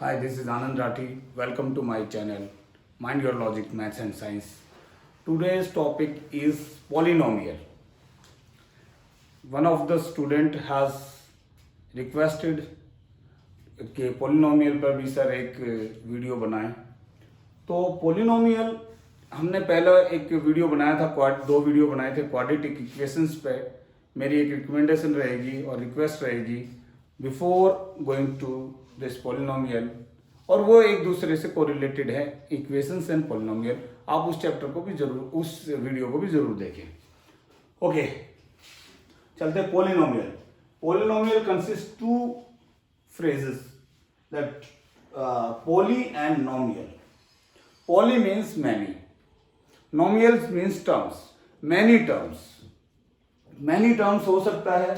Hi, this is Anand Rathi. Welcome to my channel, Mind Your Logic, Maths and Science. Today's topic is polynomial. One of the student has requested कि polynomial पर भी sir एक video बनाएं. तो polynomial हमने पहले एक video बनाया था, दो वीडियो बनाए थे क्वाड्रेटिक इक्वेशंस पे. मेरी एक रिकमेंडेशन रहेगी और रिक्वेस्ट रहेगी before going to this polynomial, और वो एक दूसरे से कोरिलेटेड है, इक्वेशंस एंड पोलिनोमियल. आप उस चैप्टर को भी जरूर, उस वीडियो को भी जरूर देखें. ओके, चलते हैं polynomial. Polynomial consist to phrases that poly and nomial. Poly means many, nomials means terms, many terms. Many terms हो सकता है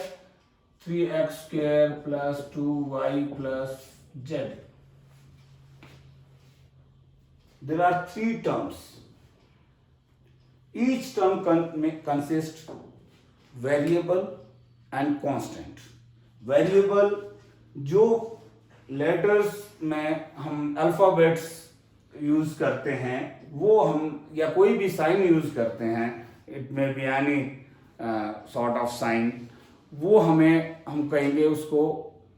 3x square plus 2y plus z. There are three terms. Each term consists variable and constant. Variable जो letters में हम alphabets use करते हैं, वो हम या कोई भी साइन यूज करते हैं, it may be any sort of sine, वो हम कहेंगे उसको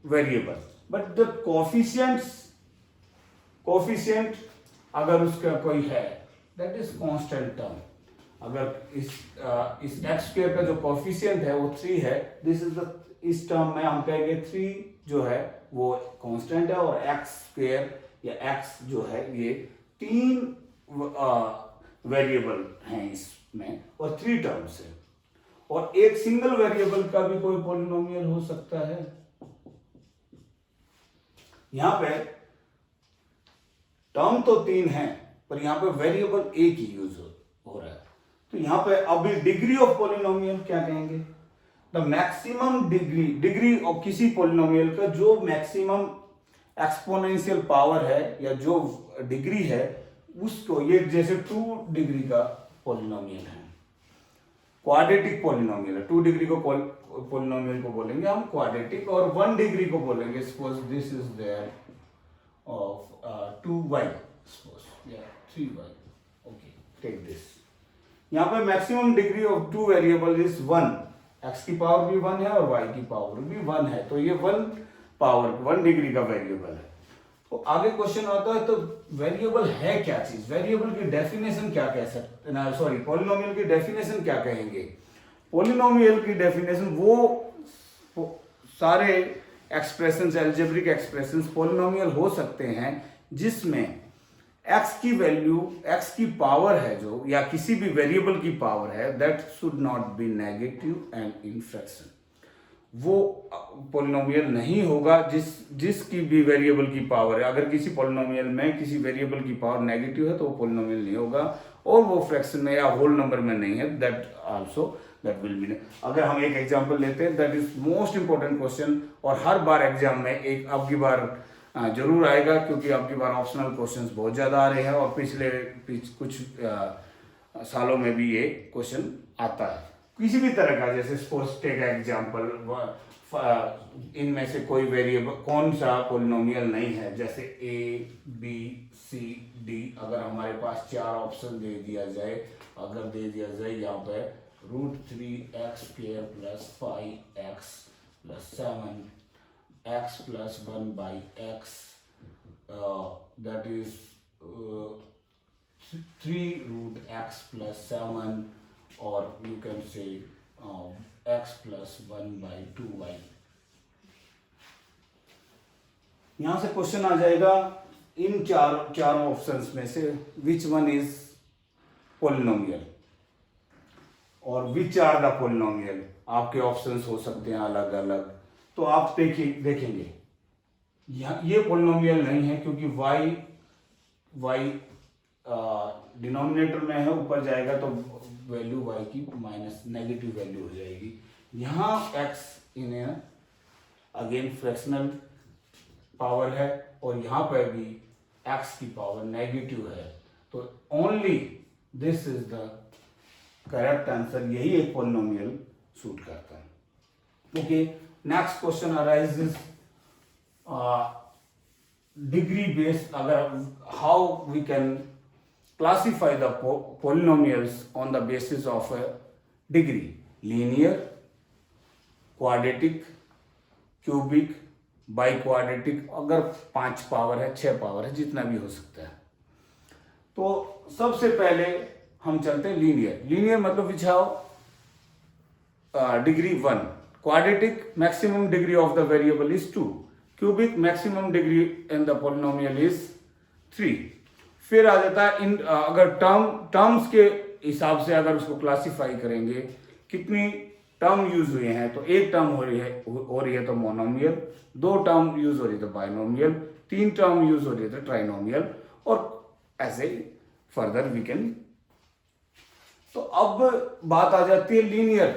वेरिएबल. बट द कोफिशिएंट अगर उसका कोई है, दैट इज कांस्टेंट टर्म. अगर इस एक्स स्क्वायर का जो कोफिशिएंट है वो 3 है, दिस इज द, इस टर्म में हम कहेंगे 3 जो है वो कांस्टेंट है, और एक्स स्क्वायर या एक्स जो है ये 3 वेरिएबल हैं इसमें और 3 टर्म्स है. और एक सिंगल वेरिएबल का भी कोई पॉलिनोमियल हो सकता है. यहां पे टर्म तो 3 है पर यहां पे वेरिएबल एक ही यूज हो रहा है. तो यहां पे अभी डिग्री ऑफ पॉलिनोमियल क्या कहेंगे? द मैक्सिमम डिग्री ऑफ किसी पॉलिनोमियल का जो मैक्सिमम एक्सपोनेंशियल पावर है या जो डिग्री है उसको, ये जैसे 2 डिग्री का पॉलिनोमियल है, क्वाड्रेटिक पॉलिनोमियल है. 2 डिग्री को पॉलिनोमियल को बोलेंगे हम क्वाड्रेटिक, और 1 डिग्री को बोलेंगे, suppose this is there of 2y, suppose या 3y. Okay, take this. यहां पे maximum degree of 2 variable is 1. x की पावर भी 1 है और y की पावर भी 1 है, तो ये 1 डिग्री का वेरिएबल है. तो आगे क्वेश्चन आता है, तो वेरिएबल है क्या चीज? वेरिएबल की डेफिनेशन क्या कह सकते हैं, सॉरी, पॉलिनोमियल की डेफिनेशन क्या कहेंगे? पॉलिनोमियल की डेफिनेशन वो सारे एक्सप्रेशंस, अलजेब्रिक एक्सप्रेशंस पॉलिनोमियल हो सकते हैं जिसमें x की वैल्यू, x की पावर है जो, या किसी भी वेरिएबल की पावर है, that should not be negative and in fraction. वो पॉलिनोमियल नहीं होगा जिसकी भी वेरिएबल की पावर है. अगर किसी पॉलिनोमियल में किसी वेरिएबल की पावर नेगेटिव है तो वो पॉलिनोमियल नहीं होगा, और वो फ्रैक्शन में या होल नंबर में नहीं है, दैट विल बी. अगर हम एक एग्जांपल लेते हैं, that is most important question, और हर बार एग्जाम में एक अब की बार जरूर आएगा, क्योंकि अब की बार ऑप्शनल क्वेश्चंस बहुत ज़्यादा आ रहे हैं, और कुछ सालों में भी ये क्वेश्चन आता है किसी भी तरह का. जैसे सपोज टेक एग्जांपल, इनमें से कोई वेरिएबल, कौन सा पॉलिनोमियल नहीं है, जैसे a b c d. अगर हमारे पास 4 ऑप्शन दे दिया जाए, यहाँ पे √3x square plus 5x plus 7x plus 1 by x, that is 3√x plus 7, or you can say x plus 1 by 2y. यहां से क्वेश्चन आ जाएगा, इन चारों ऑप्शंस में से विच वन इज पॉलिनोमियल और विच आर द पॉलिनोमियल. आपके options हो सकते हैं अलग अलग. तो आप देखेंगे ये पॉलिनोमियल नहीं है, क्योंकि y डिनोमिनेटर में है, ऊपर जाएगा तो वैल्यू y की माइनस नेगेटिव वैल्यू हो जाएगी. यहाँ x इन्हें अगेन फ्रैक्शनल पावर है, और यहाँ पर भी x की पावर नेगेटिव है. तो only this is the correct answer. यही एक पॉलिनोमियल सूट करता है. Okay, next question arises degree based, अगर how we can classify the polynomials on the basis of a degree: linear, quadratic, cubic, biquadratic, अगर 5 power है, 6 power है, जितना भी हो सकता है। तो सबसे पहले हम चलते हैं लीनियर। लीनियर मतलब which have degree 1, quadratic maximum degree of the variable is 2, cubic maximum degree in the polynomial is 3। फिर आ जाता है इन अगर टर्म्स के हिसाब से अगर उसको क्लासिफाई करेंगे, कितनी टर्म यूज हुए हैं, तो एक टर्म हो रही है तो मोनोमियल, 2 टर्म यूज हो रही है तो बाइनोमियल, 3 टर्म यूज हो रही है तो ट्राइनोमियल, और ऐसे ही फर्दर वी कैन। तो अब बात आ जाती है लीनियर।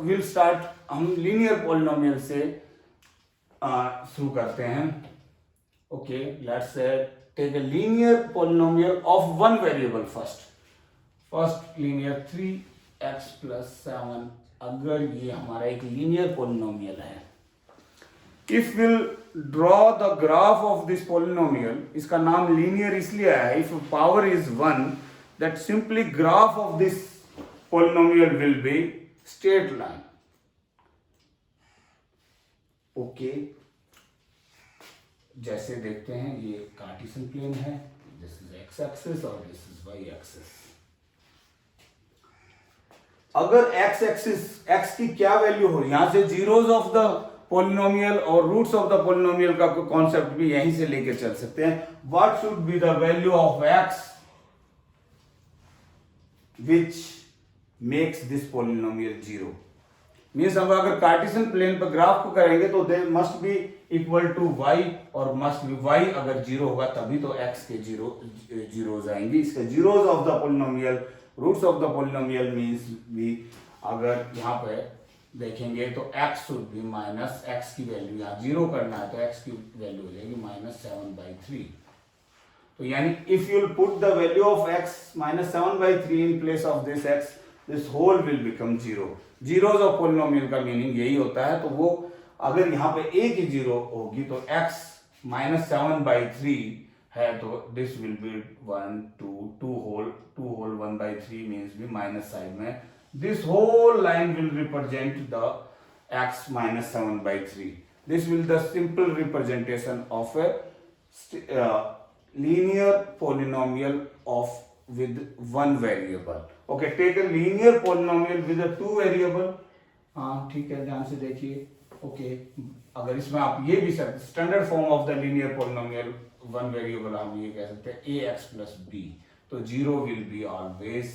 विल स्टार्ट, हम लीनियर पॉलिनोमियल से शुरू करते हैं। Okay, let's take a linear polynomial of one variable first linear 3x plus 7, अगर ये हमारा एक linear polynomial है, if we'll draw the graph of this polynomial, इसका नाम linear इसलिए आया है, if power is 1, that simply graph of this polynomial will be straight line। okay, जैसे देखते हैं ये कार्टेशियन प्लेन है, दिस इज एक्स एक्सिस और दिस इज वाई एक्सिस। अगर एक्स एक्सिस, एक्स की क्या वैल्यू हो, यहां से जीरोस ऑफ द पॉलिनोमियल और रूट्स ऑफ द पॉलिनोमियल का कॉन्सेप्ट भी यहीं से लेके चल सकते हैं। What should be the value of x which makes this polynomial zero. Means हम अगर कार्टेशियन प्लेन पर ग्राफ को करेंगे तो they must be equal to y, और मस्ट बी वाई अगर जीरो होगा तभी तो एक्स के जीरोज आएंगे। इसके zeros of the polynomial, roots of the polynomial means भी, अगर यहाँ पे देखेंगे तो x should be minus, x की वैल्यू यहाँ जीरो करना है तो एक्स की वैल्यू हो जाएगी -7/3। तो यानी if you put the value of x -7/3 in place of this x, this whole will become zero. Zeros of polynomial का मीनिंग यही होता है। तो वो अगर यहाँ पे एक ही जीरो होगी तो x -7/3 है तो this will be 1 2 whole 1/3 means भी माइनस साइड में, this whole line will represent the x -7/3। This will the simple representation of a linear polynomial of with one variable। okay, take a linear polynomial with a 2 variable। हाँ ठीक है, ध्यान से देखिए। Okay, अगर इसमें आप ये भी सकते, standard form of the linear polynomial 1 variable हम ये कह सकते हैं ax plus b, तो zero will be always,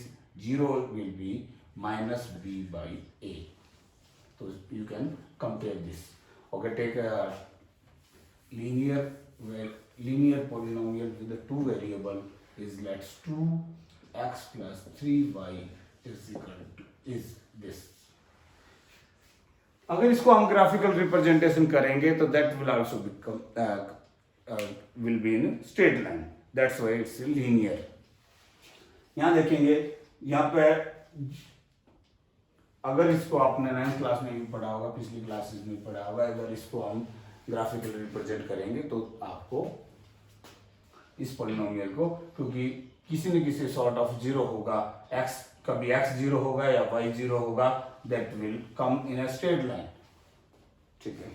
zero will be -b/a। तो you can compare this. Okay, take a linear polynomial with the 2 variable is let's 2x plus 3y is equal to is this। अगर इसको हम graphical representation करेंगे तो that will also become will be in straight line, that's why it's linear. यहां देखेंगे, यहां पे अगर इसको आपने 9th क्लास में भी पढ़ा होगा, पिछली क्लासेस में पढ़ा होगा, अगर इसको हम ग्राफिकल रिप्रेजेंट करेंगे तो आपको इस पॉलिनोमियल को, क्योंकि किसी न किसी सॉर्ट ऑफ जीरो होगा, x कभी x जीरो होगा या y जीरो होगा, that will come in a straight line. ठीक है,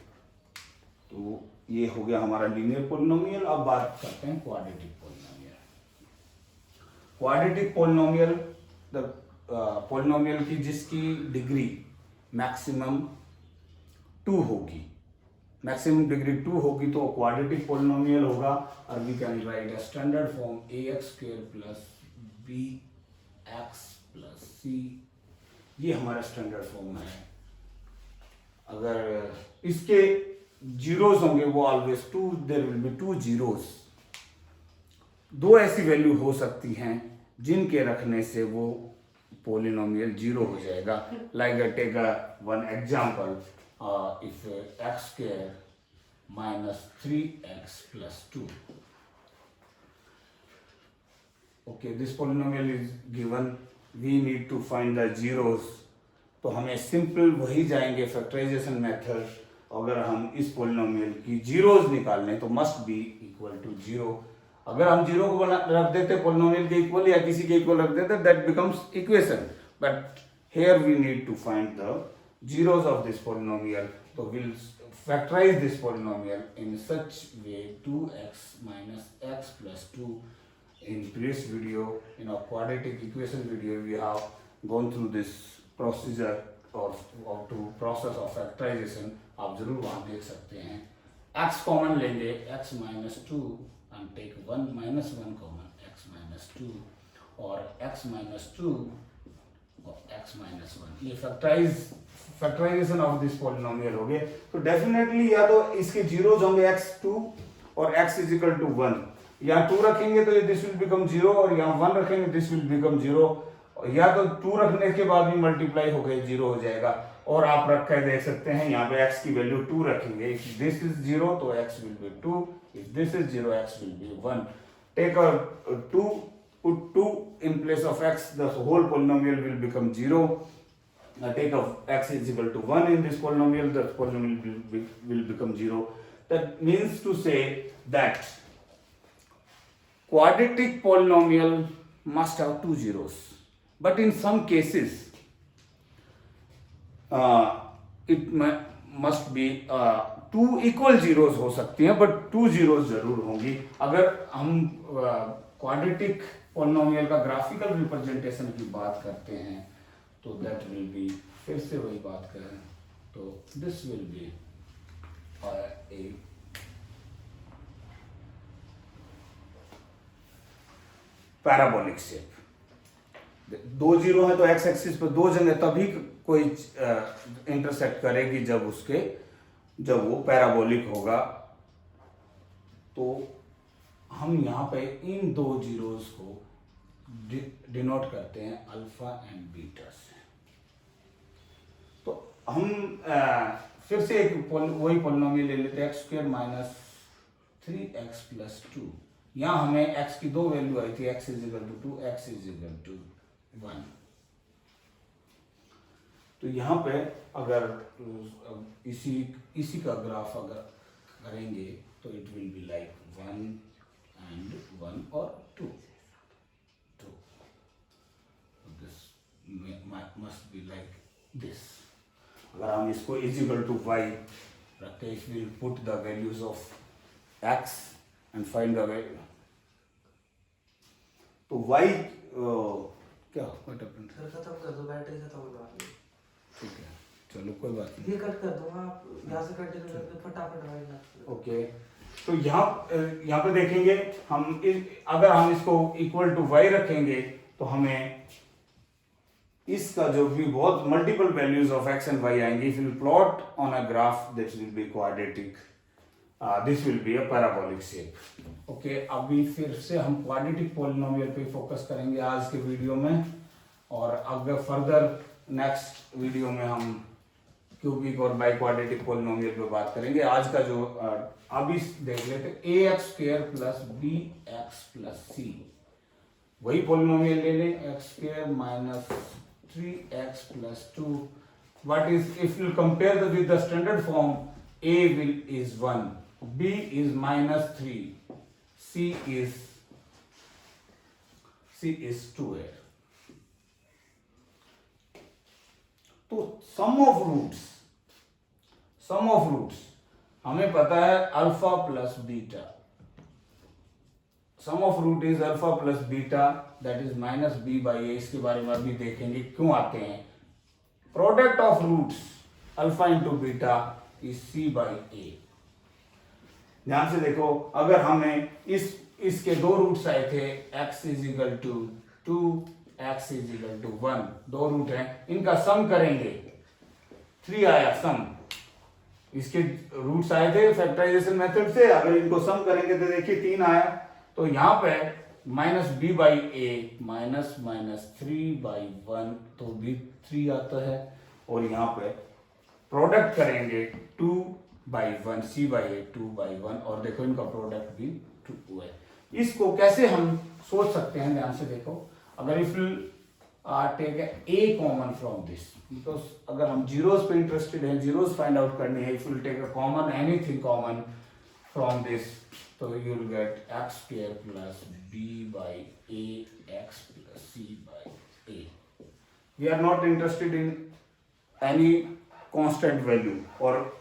तो ये हो गया हमारा लीनियर पॉलिनोमियल। अब बात करते हैं quadratic polynomial. Quadratic polynomial the polynomial की जिसकी डिग्री मैक्सिमम 2 होगी, मैक्सिमम डिग्री 2 होगी तो क्वाड्रेटिक पॉलिनोमियल होगा। और we can write a standard form ax² + bx + c, ये हमारा स्टैंडर्ड फॉर्म है। अगर इसके जीरोस होंगे वो always 2, there will be 2 zeros. 2 ऐसी वैल्यू हो सकती हैं जिनके रखने से वो पॉलिनोमियल जीरो हो जाएगा। Like I take one example, if x² - 3x + 2। okay, this polynomial is given, we need to find the zeros। तो हमें सिंपल वही जाएंगे फैक्टराइजेशन मेथड, अगर हम इस पोलिनोमियल की जीरोज निकालने तो must be equal to zero. अगर हम जीरो को रख देते पोलिनोमियल के इक्वल या किसी के इक्वल रख देते that becomes equation, but here we need to find the zeros of this polynomial. So we'll factorize this polynomial in such way 2x minus x plus 2. In previous video, in our quadratic equation video, we have gone through this procedure or to process of factorization. आप जरूर वहाँ देख सकते हैं। x common लेंगे, x minus 2 and take 1 minus 1 common, x minus 2 और x minus 2 x minus 1। ये factorization of this polynomial हो गए। तो डेफिनेटली या तो इसके जीरोज होंगे x2 और x इज इक्वल टू 1, या 2 रखेंगे तो दिस विल बिकम 0 और यहाँ 1 रखेंगे दिस विल बिकम 0, या तो 2 रखने के बाद भी मल्टीप्लाई होकर 0 हो जाएगा। और आप रख कर देख सकते हैं यहाँ पे x की वैल्यू 2 रखेंगे, इफ दिस इज 0 तो x will be 2, if this is 0 x will be 1। Take a 2, put 2 in place of x, the whole polynomial will become 0. Take of x is equal to 1 in this polynomial, the polynomial will become 0. That means to say that quadratic polynomial must have 2 zeros, but in some cases it must be 2 equal zeros हो सकती हैं, but 2 zeros जरूर होंगी। अगर हम quadratic polynomial का graphical representation की बात करते हैं तो दैट विल बी, फिर से वही बात करें तो this will B A parabolic shape. 2 zero है तो एक्स एक्सिस पर 2 जगह तभी कोई इंटरसेक्ट करेगी जब वो पैराबोलिक होगा। तो हम यहाँ पे इन 2 जीरोस को डिनोट करते हैं अल्फा एंड बीटा से। तो हम फिर से एक वही पॉलिनोमियल ले लेते हैं, x square minus 3x plus 2। यहाँ हमें x की 2 वैल्यू आई थी, x is equal to 2, x is equal to 1। तो यहाँ पे अगर इसी का ग्राफ अगर करेंगे तो it will be like 1 and 1 or 2. This must be like this. अगर हम इसको is equal to y रखते हैं, if we put the values of x and find the value, तो y क्या what happened? सर खत्म कर दो, बैटरी खत्म होने वाली है। ठीक है, चलो कोई बात नहीं, ये कट कर दो, आप यहाँ से कंटिन्यू करके फटाफट वाइंड। ओके। तो यहाँ पे देखेंगे हम अगर हम इसको इक्वल टू y रखेंगे तो हमें इसका जो भी बहुत multiple values of x and y आएंगे। If you plot on a graph this will B quadratic, this will be a parabolic shape. Okay, अभी फिर से हम क्वाड्रेटिक पॉलिनोमियल पे फोकस करेंगे आज के वीडियो में, और अगर फर्दर नेक्स्ट वीडियो में हम क्यूबिक और बाई क्वाड्रेटिक पॉलिनोमियल पे बात करेंगे। आज का जो अभी देख लेते ax square plus bx plus c, वही पॉलिनोमियल ले लें, x square minus 3x plus 2। What is if you compare with the standard form, a is 1, b is minus 3, c is 2 here. तो सम ऑफ रूट्स हमें पता है alpha plus beta, sum of root is alpha plus beta, that is minus b by a. इसके बारे में अभी देखेंगे क्यों आते हैं। Product of roots alpha into beta is c by a. ध्यान से देखो, अगर हमें इसके 2 रूट्स आए थे, x is equal to 2, x is equal to 1, 2 root हैं, इनका सम करेंगे 3 आया सम। इसके रूट्स आए थे फैक्टराइजेशन मेथड से, अगर इनको सम करेंगे तो देखिए 3 आया। तो यहाँ पे minus b by a minus minus 3/1, तो भी 3 आता है। और यहाँ पे प्रोडक्ट करेंगे 2/1, c/a 2/1, और देखो इनका प्रोडक्ट भी 2 है। इसको कैसे हम सोच सकते हैं, ध्यान से देखो। अगर if take a common from this, because अगर हम जीरोस पे इंटरेस्टेड हैं, जीरोस फाइंड आउट करनी है, if you take a common anything common from this, तो you will get x square plus b by a x plus c by a. We are not interested in any constant value, और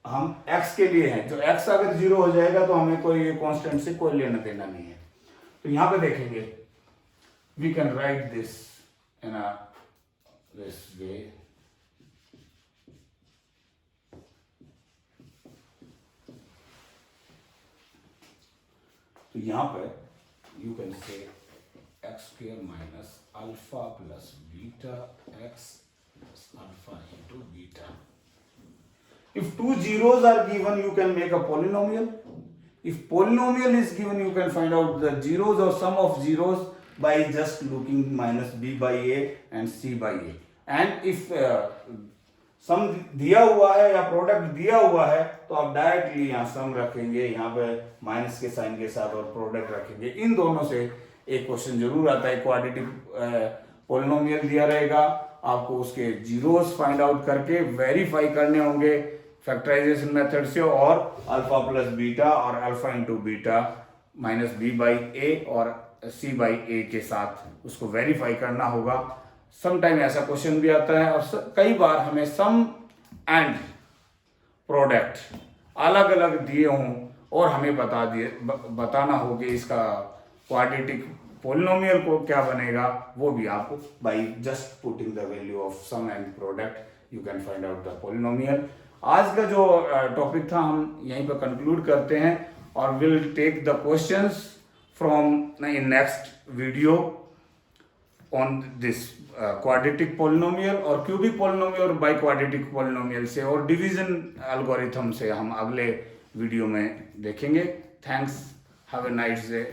हम x के लिए हैं, जो x अगर zero हो जाएगा तो हमें कोई कांस्टेंट से कोई लेना देना नहीं है. तो यहां पे देखेंगे, we can write this in a this way. तो यहां पे you can say x square minus alpha plus beta x plus alpha into beta. If two zeros are given, you can make a polynomial. If polynomial is given, you can find out the zeros or sum of zeros by just looking minus b by a and c by a. And if sum दिया हुआ है या product दिया हुआ है, तो आप directly यहाँ सम रखेंगे, यहाँ पे माइनस के साइन के साथ, और प्रोडक्ट रखेंगे. इन दोनों से एक क्वेश्चन जरूर आता है. क्वाड्रेटिक पोलिनोमियल दिया रहेगा, आपको उसके जीरोस फाइंड आउट करके वेरीफाई करने होंगे फैक्टराइजेशन मेथड से, और अल्फा प्लस बीटा और alpha into beta minus b by a और सी बाई ए के साथ उसको वेरीफाई करना होगा. सम टाइम ऐसा क्वेश्चन भी आता है, और कई बार हमें सम एंड प्रोडक्ट अलग अलग दिए हों और हमें बताना हो कि इसका क्वाड्रेटिक पोलिनोमियल को क्या बनेगा, वो भी आपको by just putting the value of sum and product you can find out the polynomial. आज का जो टॉपिक था हम यहीं पर कंक्लूड करते हैं, और will take the questions from in next video on this quadratic polynomial और क्यूबिक पोलिनोमियल और बाई क्वाड्रेटिक पोलिनोमियल से, और डिवीजन एल्गोरिथम से हम अगले वीडियो में देखेंगे. Thanks, have a nice day.